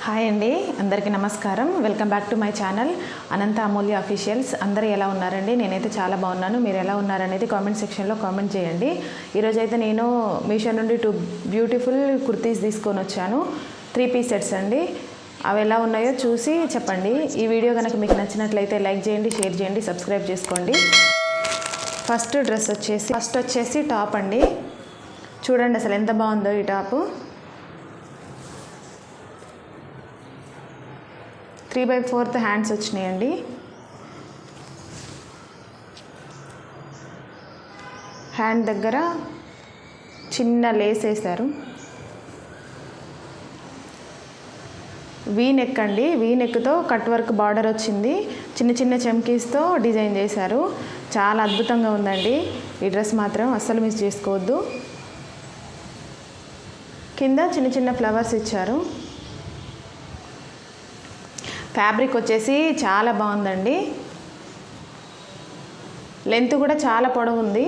Hi అండి, అందరికీ నమస్కారం. Welcome back to my channel Anantha Amulya officials. అందరూ ఎలా ఉన్నారండి? నేనైతే చాలా బాగున్నాను. మీరు ఎలా ఉన్నారనేది కామెంట్ సెక్షన్లో కామెంట్ చేయండి. ఈరోజైతే నేను మీషో నుండి 2 బ్యూటిఫుల్ కుర్తీస్ తీసుకొని వచ్చాను. 3 పీస్ సెట్స్ అండి. అవి ఎలా ఉన్నాయో చూసి చెప్పండి. ఈ వీడియో కనుక మీకు నచ్చినట్లయితే లైక్ చేయండి, షేర్ చేయండి, సబ్స్క్రైబ్ చేసుకోండి. ఫస్ట్ వచ్చేసి టాప్ అండి. చూడండి అసలు ఎంత బాగుందో ఈ టాపు. 3/4 హ్యాండ్స్ వచ్చినాయండి. హ్యాండ్ దగ్గర చిన్న లేస్ వేశారు. వీ నెక్ అండి. వీ నెక్తో కట్ వర్క్ బార్డర్ వచ్చింది. చిన్న చిన్న చమ్కీస్తో డిజైన్ చేశారు. చాలా అద్భుతంగా ఉందండి ఈ డ్రెస్. మాత్రం అస్సలు మిస్ చేసుకోవద్దు. కింద చిన్న చిన్న ఫ్లవర్స్ ఇచ్చారు. ఫ్యాబ్రిక్ వచ్చేసి చాలా బాగుందండి. లెంత్ కూడా చాలా పొడవు ఉంది.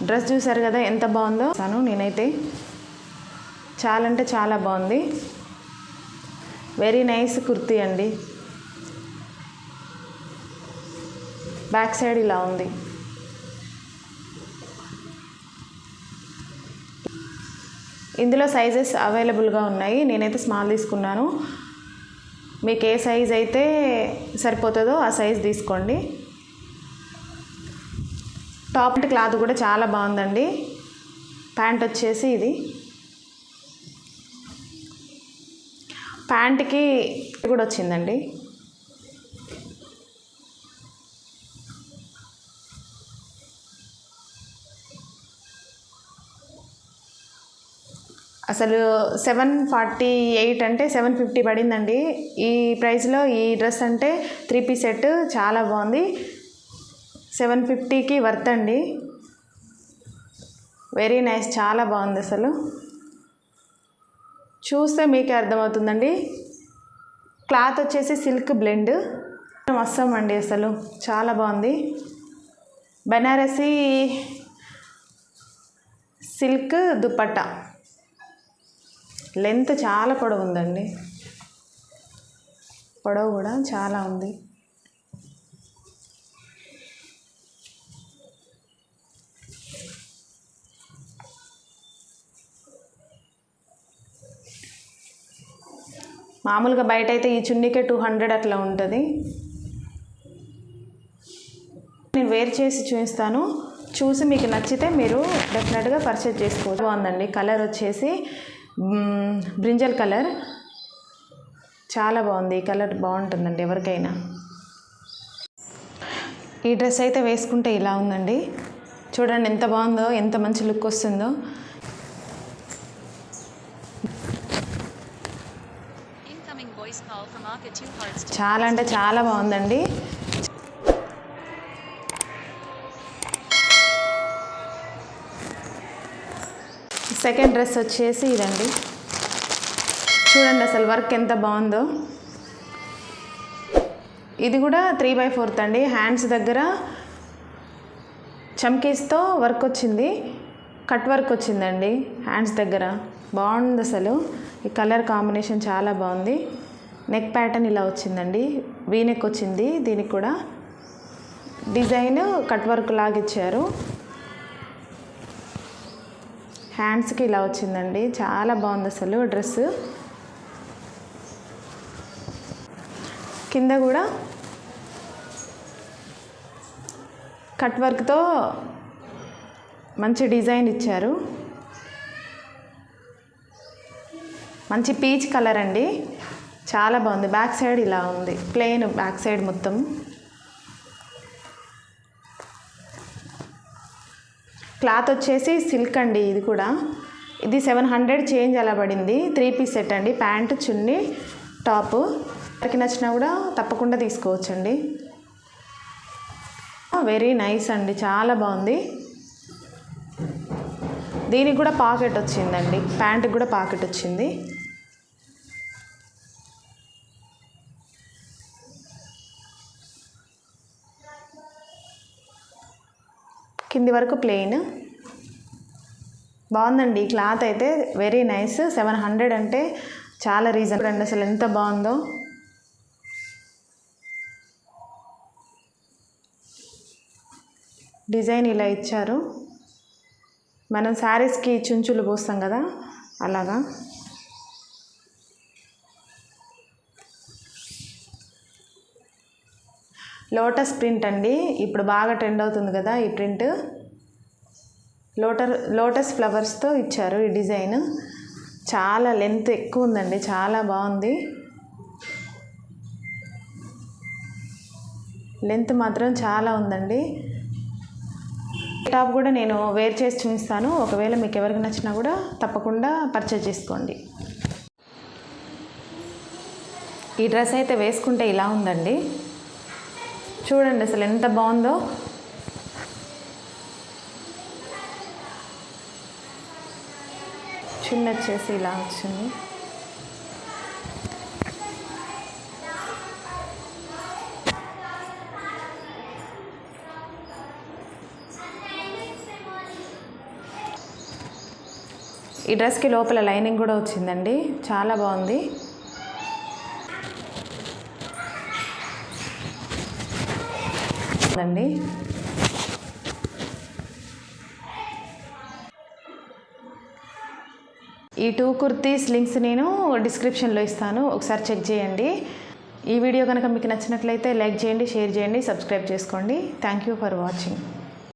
డ్రెస్ చూసారు కదా ఎంత బాగుందో. నేనైతే చాలా అంటే చాలా బాగుంది. వెరీ నైస్ కుర్తీ అండి. బ్యాక్ సైడ్ ఇలా ఉంది. ఇందులో సైజెస్ అవైలబుల్గా ఉన్నాయి. నేనైతే స్మాల్ తీసుకున్నాను. మీకు ఏ సైజ్ అయితే సరిపోతుందో ఆ సైజ్ తీసుకోండి. టాప్ క్లాత్ కూడా చాలా బాగుందండి. ప్యాంట్ వచ్చేసి ఇది. ప్యాంట్కి కూడా వచ్చిందండి. అసలు 748 అంటే 750 పడిందండి. ఈ ప్రైస్లో ఈ డ్రెస్ అంటే 3 పీస్ సెట్ చాలా బాగుంది. 750కి వర్త్ అండి. వెరీ నైస్, చాలా బాగుంది. అసలు చూస్తే మీకే అర్థమవుతుందండి. క్లాత్ వచ్చేసి సిల్క్ బ్లెండ్ మస్తం అండి. అసలు చాలా బాగుంది. బనారసి సిల్క్ దుపట్టా. లెంత్ చాలా పొడవు ఉందండి. పొడవు కూడా చాలా ఉంది. మామూలుగా బయట అయితే ఈ చున్నీకే 200 అట్లా ఉంటుంది. నేను వేర్ చేసి చూపిస్తాను. చూసి మీకు నచ్చితే మీరు డెఫినెట్గా పర్చేజ్ చేసుకోవచ్చు. బాగుందండి. కలర్ వచ్చేసి బ్రింజల్ కలర్. చాలా బాగుంది. ఈ కలర్ బాగుంటుందండి ఎవరికైనా. ఈ డ్రెస్ అయితే వేసుకుంటే ఇలా ఉందండి. చూడండి ఎంత బాగుందో, ఎంత మంచి లుక్ వస్తుందో. చాలా అంటే చాలా బాగుందండి. సెకండ్ డ్రెస్ వచ్చేసి ఇదండి. చూడండి అసలు వర్క్ ఎంత బాగుందో. ఇది కూడా 3/4 అండి. హ్యాండ్స్ దగ్గర చమ్కీస్తో వర్క్ వచ్చింది. కట్ వర్క్ వచ్చిందండి హ్యాండ్స్ దగ్గర. బాగుంది అసలు. ఈ కలర్ కాంబినేషన్ చాలా బాగుంది. నెక్ ప్యాటర్న్ ఇలా వచ్చిందండి. వీ నెక్ వచ్చింది. దీనికి కూడా డిజైన్ కట్ వర్క్ లాగా ఇచ్చారు. హ్యాండ్స్కి ఇలా వచ్చిందండి. చాలా బాగుంది అసలు డ్రెస్. కింద కూడా కట్ వర్క్తో మంచి డిజైన్ ఇచ్చారు. మంచి పీచ్ కలర్ అండి. చాలా బాగుంది. బ్యాక్ సైడ్ ఇలా ఉంది. ప్లెయిన్ బ్యాక్ సైడ్ మొత్తం. క్లాత్ వచ్చేసి సిల్క్ అండి. ఇది కూడా ఇది 700 చేంజ్ అలా పడింది. 3 పీస్ సెట్ అండి. ప్యాంటు, చున్నీ, టాపు. ఎవరికి నచ్చినా కూడా తప్పకుండా తీసుకోవచ్చండి. వెరీ నైస్ అండి. చాలా బాగుంది. దీనికి కూడా పాకెట్ వచ్చిందండి. ప్యాంటుకి కూడా పాకెట్ వచ్చింది. కింది వరకు ప్లెయిన్. బాగుందండి క్లాత్ అయితే వెరీ నైస్. 700 అంటే చాలా రీజనబుల్ అండి. అసలు ఎంత బాగుందో. డిజైన్ ఇలా ఇచ్చారు. మనం శారీస్కి చుంచులు పోస్తాం కదా అలాగా. లోటస్ ప్రింట్ అండి, ఇప్పుడు బాగా ట్రెండ్ అవుతుంది కదా ఈ ప్రింట్. లోటస్ ఫ్లవర్స్తో ఇచ్చారు ఈ డిజైన్. చాలా లెంత్ ఎక్కువ ఉందండి, చాలా బాగుంది. లెంత్ మాత్రం చాలా ఉందండి. టాప్ కూడా నేను వేర్ చేసి చూపిస్తాను. ఒకవేళ మీకు ఎవరికి నచ్చినా కూడా తప్పకుండా పర్చేజ్ చేసుకోండి. ఈ డ్రెస్ అయితే వేసుకుంటే ఇలా ఉందండి. చూడండి అసలు ఎంత బాగుందో. చిన్న వచ్చేసి ఇలా వచ్చింది. ఈ డ్రెస్కి లోపల లైనింగ్ కూడా వచ్చిందండి, చాలా బాగుంది. అండి ఈ 2 కుర్తీస్ లింక్స్ నేను డిస్క్రిప్షన్లో ఇస్తాను, ఒకసారి చెక్ చేయండి. ఈ వీడియో కనుక మీకు నచ్చినట్లయితే లైక్ చేయండి, షేర్ చేయండి, సబ్స్క్రైబ్ చేసుకోండి. Thank you for watching.